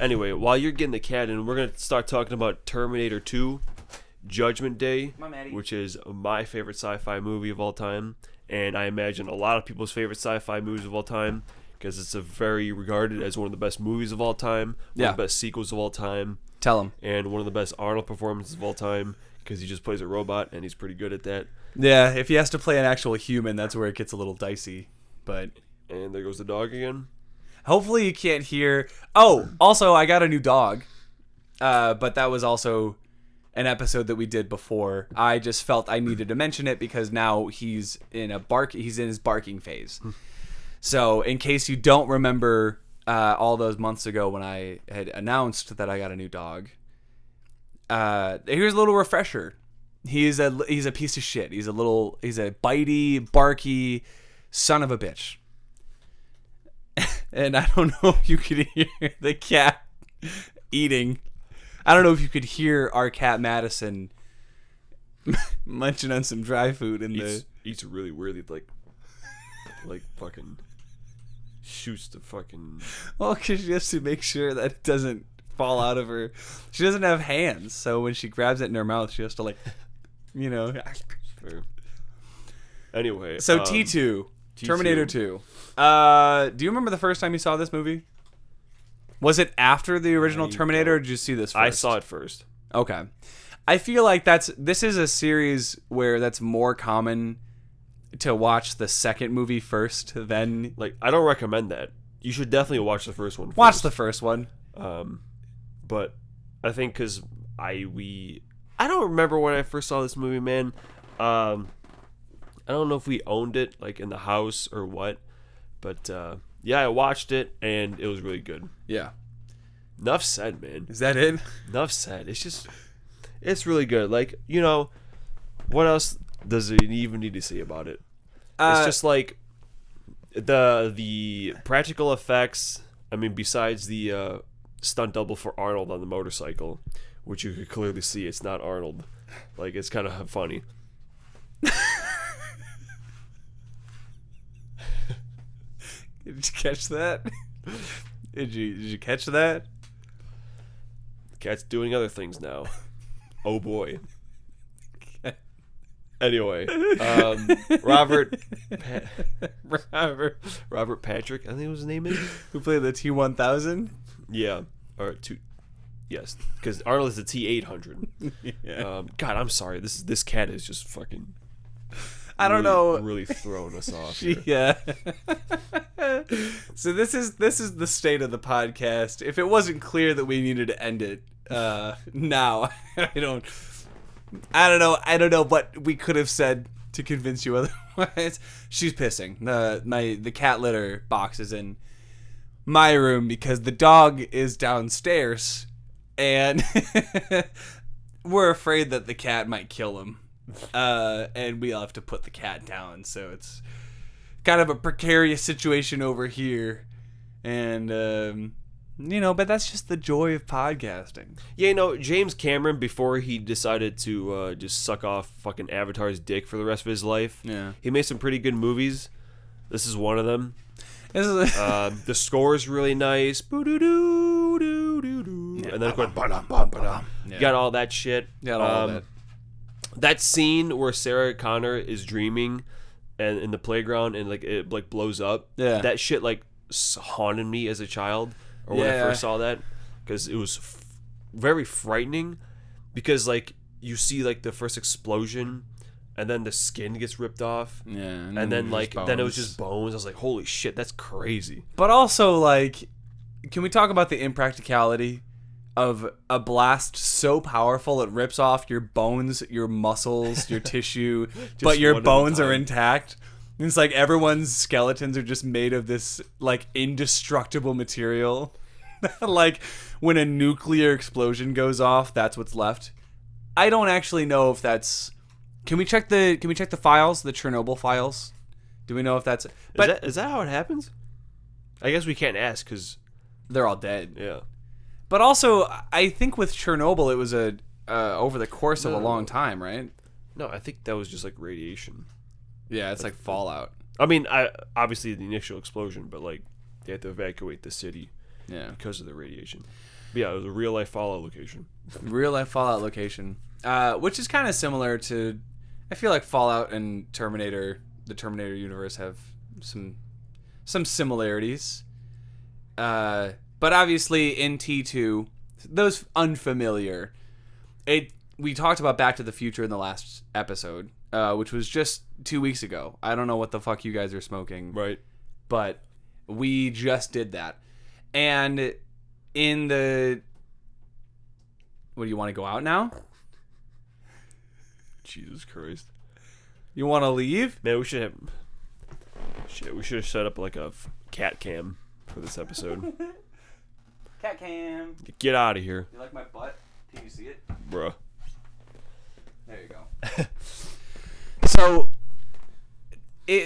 Anyway, while you're getting the cat in, we're going to start talking about Terminator 2, Judgment Day, which is my favorite sci-fi movie of all time. And I imagine a lot of people's favorite sci-fi movies of all time, because it's a very regarded as one of the best movies of all time, one of the best sequels of all time. Tell him. And one of the best Arnold performances of all time, because he just plays a robot, and he's pretty good at that. Yeah, if he has to play an actual human, that's where it gets a little dicey. But and there goes the dog again. Hopefully you can't hear... Oh, also, I got a new dog. But that was also an episode that we did before. I just felt I needed to mention it because now he's in his barking phase. So, in case you don't remember all those months ago when I had announced that I got a new dog, here's a little refresher. He's a piece of shit. He's a bitey, barky son of a bitch. And I don't know if you could hear the cat eating. I don't know if you could hear our cat Madison munching on some dry food eats really weirdly, like fucking shoots the fucking. Well, because she has to make sure that it doesn't fall out of her. She doesn't have hands, so when she grabs it in her mouth, she has to Fair. Anyway, so T2. Terminator 2. Do you remember the first time you saw this movie? Was it after the original Terminator, or did you see this first? I saw it first. Okay. I feel like this is a series where that's more common to watch the second movie first than... I don't recommend that. You should definitely watch the first one first. Watch the first one. But I think because I don't remember when I first saw this movie, man. I don't know if we owned it in the house or what, but yeah, I watched it and it was really good. Yeah. Enough said, man. Is that it? Enough said. It's really good. What else does it even need to say about it? It's just the practical effects. I mean, besides the stunt double for Arnold on the motorcycle, which you could clearly see it's not Arnold. It's kind of funny. Did you catch that? Did you catch that? The cat's doing other things now. Oh boy. Anyway, Robert Patrick, I think was his name is, who played the T-1000. Yeah, or yes, because Arnold is the T-800. Yeah. God, I'm sorry. This cat is just fucking. I don't know. Really throwing us off here. Yeah. So this is the state of the podcast. If it wasn't clear that we needed to end it, now I don't know what we could have said to convince you otherwise. She's pissing. The cat litter box is in my room because the dog is downstairs, and we're afraid that the cat might kill him. And we'll have to put the cat down, so it's kind of a precarious situation over here, and but that's just the joy of podcasting. Yeah, James Cameron, before he decided to just suck off fucking Avatar's dick for the rest of his life, he made some pretty good movies. This is one of them. The score is really nice. And then you got all that shit. Got all that. That scene where Sarah Connor is dreaming and in the playground and it blows up. Yeah. That shit haunted me as a child or when I first saw that, because it was very frightening, because you see the first explosion and then the skin gets ripped off. Yeah. And then then it was just bones. I was like, holy shit, that's crazy. But also can we talk about the impracticality of a blast so powerful it rips off your bones, your muscles, your tissue, but your bones are intact? It's everyone's skeletons are just made of this indestructible material. When a nuclear explosion goes off, that's what's left. I don't actually know if that's. Can we check the files, the Chernobyl files? Do we know if that's? But is that how it happens? I guess we can't ask because they're all dead. Yeah. But also, I think with Chernobyl, it was over the course of a long time, right? No, I think that was just radiation. Yeah, it's fallout. I mean, obviously the initial explosion, but they had to evacuate the city. Yeah. Because of the radiation. But yeah, it was a real life Fallout location. Real life Fallout location. Which is kind of similar to, I feel like Fallout and Terminator, the Terminator universe have some similarities. But obviously in T2, those unfamiliar. We talked about Back to the Future in the last episode, which was just 2 weeks ago. I don't know what the fuck you guys are smoking. Right. But we just did that. And in the... What, do you want to go out now? Jesus Christ. You want to leave? Man, we should have... Shit, we should have set up like a cat cam for this episode. Cat cam. Get out of here. You like my butt? Can you see it? Bruh. There you go. So,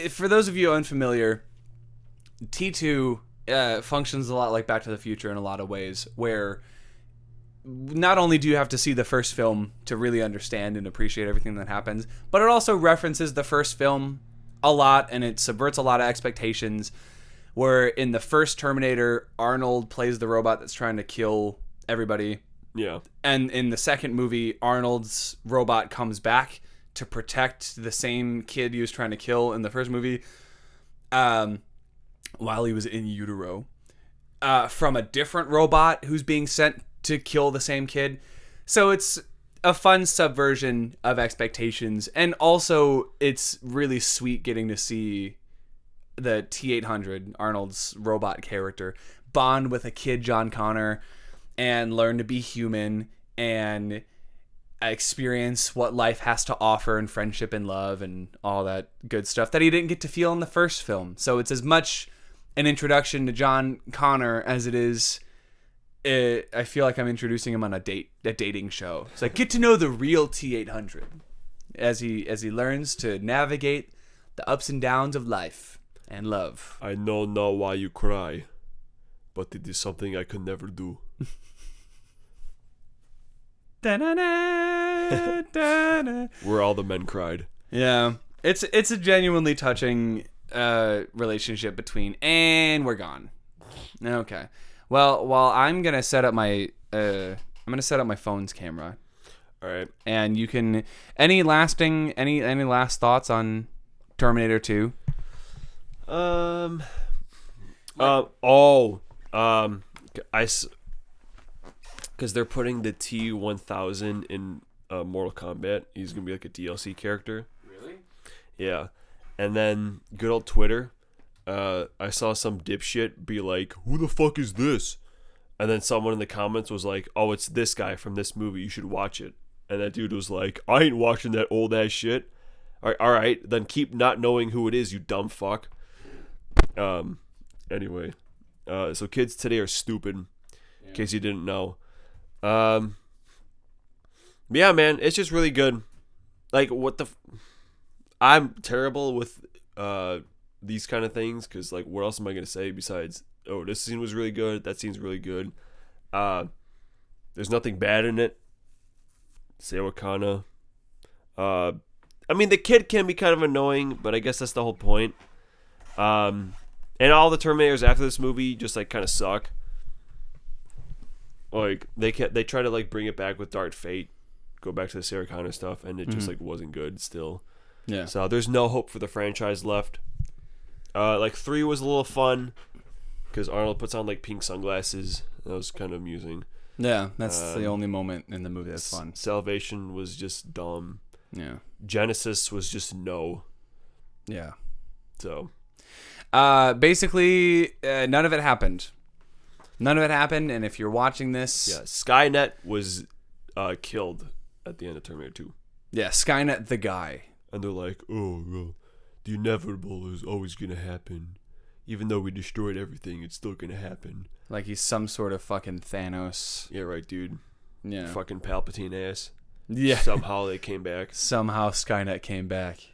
for those of you unfamiliar, T2 functions a lot like Back to the Future in a lot of ways, where not only do you have to see the first film to really understand and appreciate everything that happens, but it also references the first film a lot, and it subverts a lot of expectations, where in the first Terminator, Arnold plays the robot that's trying to kill everybody. Yeah. And in the second movie, Arnold's robot comes back to protect the same kid he was trying to kill in the first movie, while he was in utero, from a different robot who's being sent to kill the same kid. So it's a fun subversion of expectations, and also it's really sweet getting to see the T-800, Arnold's robot character, bond with a kid, John Connor, and learn to be human and experience what life has to offer, and friendship and love and all that good stuff that he didn't get to feel in the first film. So it's as much an introduction to John Connor as it is, I feel like I'm introducing him on a dating show. It's like, get to know the real T-800 as he learns to navigate the ups and downs of life and love. I know now why you cry, but it is something I could never do. Where all the men cried. Yeah, it's a genuinely touching relationship between, and we're gone. Okay. Well, while I'm gonna set up my phone's camera. All right. And you can any last thoughts on Terminator 2? Because they're putting the T-1000 in Mortal Kombat. He's gonna be like a DLC character. Really? Yeah. And then good old Twitter. I saw some dipshit be like, "Who the fuck is this?" And then someone in the comments was like, "Oh, it's this guy from this movie. You should watch it." And that dude was like, "I ain't watching that old ass shit." All right, then keep not knowing who it is, you dumb fuck. Anyway, so kids today are stupid. In case you didn't know. Yeah, man, it's just really good. Like, I'm terrible with these kind of things, because like, what else am I gonna say besides, oh, this scene was really good, that scene's really good. There's nothing bad in it. Sawakana. I mean, the kid can be kind of annoying, but I guess that's the whole point. And all the Terminators after this movie just like kind of suck. Like they try to like bring it back with Dark Fate, go back to the Sarah Connor stuff, and it just like wasn't good still. Yeah. So there's no hope for the franchise left. Like 3 was a little fun because Arnold puts on like pink sunglasses. That was kind of amusing. Yeah, that's the only moment in the movie that's fun. Salvation was just dumb. Yeah. Genesis was just no. Yeah. So. Basically, none of it happened. None of it happened, and if you're watching this... Yeah, Skynet was killed at the end of Terminator 2. Yeah, Skynet the guy. And they're like, oh, well, the inevitable is always going to happen. Even though we destroyed everything, it's still going to happen. Like he's some sort of fucking Thanos. Yeah, right, dude. Yeah. Fucking Palpatine ass. Yeah. Somehow they came back. Somehow Skynet came back.